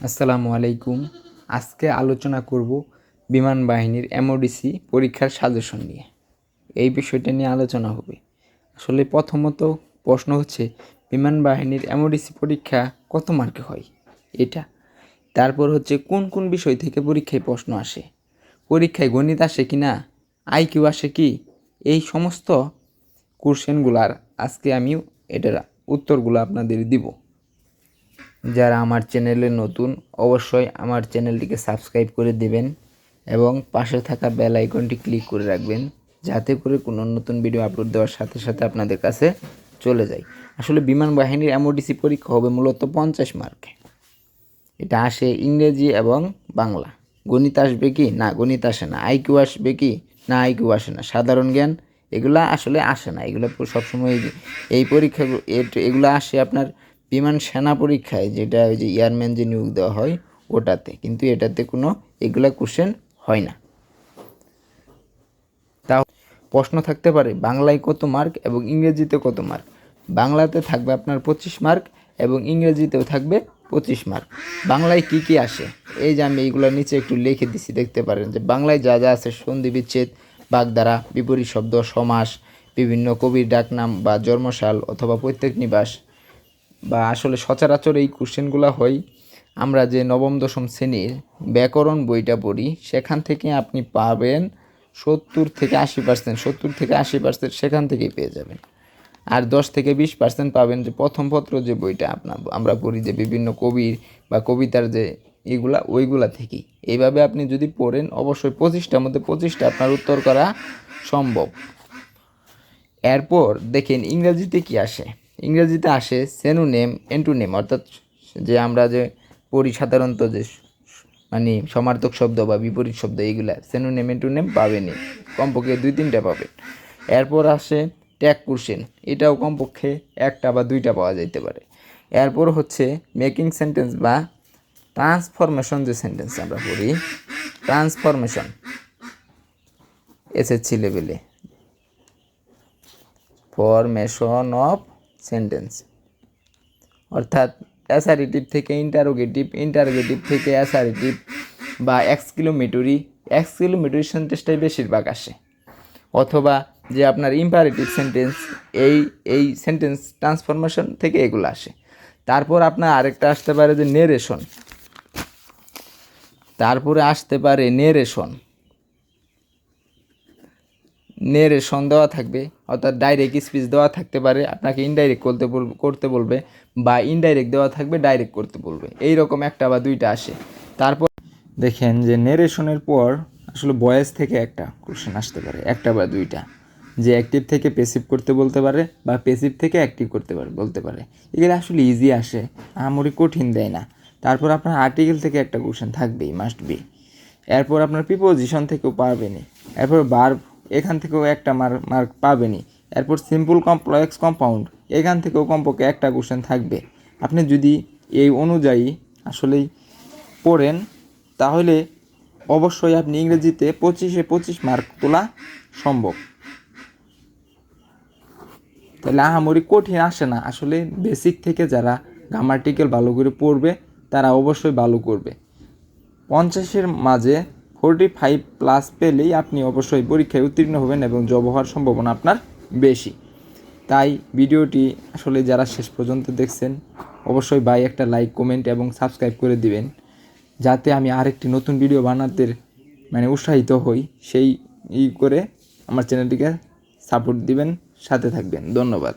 আসসালামু আলাইকুম। আজকে আলোচনা করব বিমান বাহিনীর এমওডিসি পরীক্ষার সাজেশন নিয়ে। এই বিষয়টা নিয়ে আলোচনা হবে। আসলে প্রথমত প্রশ্ন হচ্ছে বিমান বাহিনীর এমওডিসি পরীক্ষা কত মার্কে হয় এটা। তারপর হচ্ছে কোন কোন বিষয় থেকে পরীক্ষায় প্রশ্ন আসে, পরীক্ষায় গণিত আসে কি না, আইকিউ আসে কি, এই সমস্ত কোশ্চেনগুলার আজকে আমি এটার উত্তরগুলো আপনাদের দিব। যারা আমার চ্যানেলে নতুন অবশ্যই আমার চ্যানেলটিকে সাবস্ক্রাইব করে দেবেন এবং পাশে থাকা বেল আইকনটি ক্লিক করে রাখবেন, যাতে করে কোনো নতুন ভিডিও আপলোড দেওয়ার সাথে সাথে আপনাদের কাছে চলে যায়। আসলে বিমান বাহিনীর এমওডিসি পরীক্ষা হবে মূলত 50 মার্কে। এটা আসে ইংরেজি এবং বাংলা। গণিত আসবে কি না, গণিত আসে না। আইকিউ আসবে কি না, আইকিউ আসে না। সাধারণ জ্ঞান এগুলা আসলে আসে না। এগুলো সবসময় এই পরীক্ষাগুলো এগুলো আসে আপনার বিমান সেনা পরীক্ষায়, যেটা ওই যে এয়ারম্যান যে নিয়োগ দেওয়া হয় ওটাতে, কিন্তু এটাতে কোনো এগুলা কোশ্চেন হয় না। তাও প্রশ্ন থাকতে পারে বাংলায় কত মার্ক এবং ইংরেজিতে কত মার্ক। বাংলাতে থাকবে আপনার 25 মার্ক এবং ইংরেজিতেও থাকবে 25 মার্ক। বাংলায় কি কি আসে, এই যে আমি এইগুলো নিচে একটু লিখে দিছি, দেখতে পারেন যে বাংলায় যা যা আছে: সন্ধি বিচ্ছেদ, বাগধারা, বিপরীত শব্দ, সমাস, বিভিন্ন কবির ডাকনাম বা জন্মসাল অথবা পৈতৃক নিবাস, বা আসলে সচরাচর এই কোশ্চেনগুলো হয় আমরা যে নবম দশম শ্রেণীর ব্যাকরণ বইটা পড়ি, সেখান থেকে আপনি পাবেন 70 থেকে 80%, সেখান থেকেই পেয়ে যাবেন। আর 10 থেকে 20% পাবেন যে প্রথম পত্র যে বইটা আমরা পড়ি, যে বিভিন্ন কবির বা কবিতার যে ওইগুলা থেকেই। এইভাবে আপনি যদি পড়েন অবশ্যই 25টার মধ্যে 25টা আপনার উত্তর করা সম্ভব। এরপর দেখেন ইংরেজিতে কি আসে। ইংরেজিতে আসে সেনোনিম, অ্যান্টোনিম, অর্থাৎ যে আমরা যে পড়ি সাধারণত যে মানে সমার্থক শব্দ বা বিপরীত শব্দ, এইগুলা সেনোনিম অ্যান্টোনিম পাবেনই, কমপক্ষে 2-3টা পাবেন। এরপর আসে ট্যাগ কোশ্চেন, এটাও কমপক্ষে 1টা বা 2টা পাওয়া যাইতে পারে। এরপর হচ্ছে মেকিং সেন্টেন্স বা ট্রান্সফরমেশন, যে সেন্টেন্স আমরা পড়ি, ট্রান্সফরমেশন এসএসসি লেভেলে, ফরমেশন অফ সেন্টেন্স, অর্থাৎ অ্যাসারেটিভ থেকে ইন্টারোগেটিভ, ইন্টারোগেটিভ থেকে অ্যাসারেটিভ বা এক্সক্লেমেটরি, এক্সক্লেমেটরি সেন্টেন্সটাই বেশিরভাগ আসে। অথবা যে আপনার ইম্পারেটিভ সেন্টেন্স, এই সেন্টেন্স ট্রান্সফরমেশন থেকে এগুলো আসে। তারপর আপনার আরেকটা আসতে পারে যে নেরেশন, তারপরে আসতে পারে নেরেশন দেওয়া থাকবে, অর্থাৎ ডাইরেক্ট স্পিচ দেওয়া থাকতে পারে, আপনাকে ইনডাইরেক্ট করতে বলবে, বা ইনডাইরেক্ট দেওয়া থাকবে, ডাইরেক্ট করতে বলবে। এই রকম 1টা বা 2টা আসে। তারপর দেখেন যে নেরেশনের পর আসলে ভয়েস থেকে একটা কোশ্চেন আসতে পারে, 1টা বা 2টা, যে অ্যাক্টিভ থেকে প্যাসিভ করতে বলতে পারে বা প্যাসিভ থেকে অ্যাক্টিভ করতে বলতে পারে। এগুলো আসলে ইজি আসে, আমারই কঠিন দেয় না। তারপর আপনার আর্টিকেল থেকে একটা কোশ্চেন থাকবেই, মাস্ট বি। এরপর আপনার প্রিপোজিশন থেকেও পাবেনই। এরপর ভার্ব, এখান থেকেও 1টা মার্ক পাবেনই। এরপর সিম্পল কমপ্লেক্স কম্পাউন্ড, এখান থেকেও কমপক্ষে 1টা কোশ্চেন থাকবে। আপনি যদি এই অনুযায়ী আসলেই পড়েন, তাহলে অবশ্যই আপনি ইংরেজিতে 25 মার্ক তোলা সম্ভব। তাহলে আহামরি কঠিন আসে না। আসলে বেসিক থেকে যারা গ্রামাটিক্যাল ভালো করে পড়বে তারা অবশ্যই ভালো করবে। 50-এর মাঝে 45+ পেলেই আপনি অবশ্যই পরীক্ষায় উত্তীর্ণ হবেন এবং জব হওয়ার সম্ভাবনা আপনার বেশি। তাই ভিডিওটি আসলে যারা শেষ পর্যন্ত দেখছেন, অবশ্যই ভাই একটা লাইক, কমেন্ট এবং সাবস্ক্রাইব করে দিবেন, যাতে আমি আরেকটি নতুন ভিডিও বানাতে উৎসাহিত হই। সেই করে আমার চ্যানেলটিকে সাপোর্ট দিবেন, সাথে থাকবেন। ধন্যবাদ।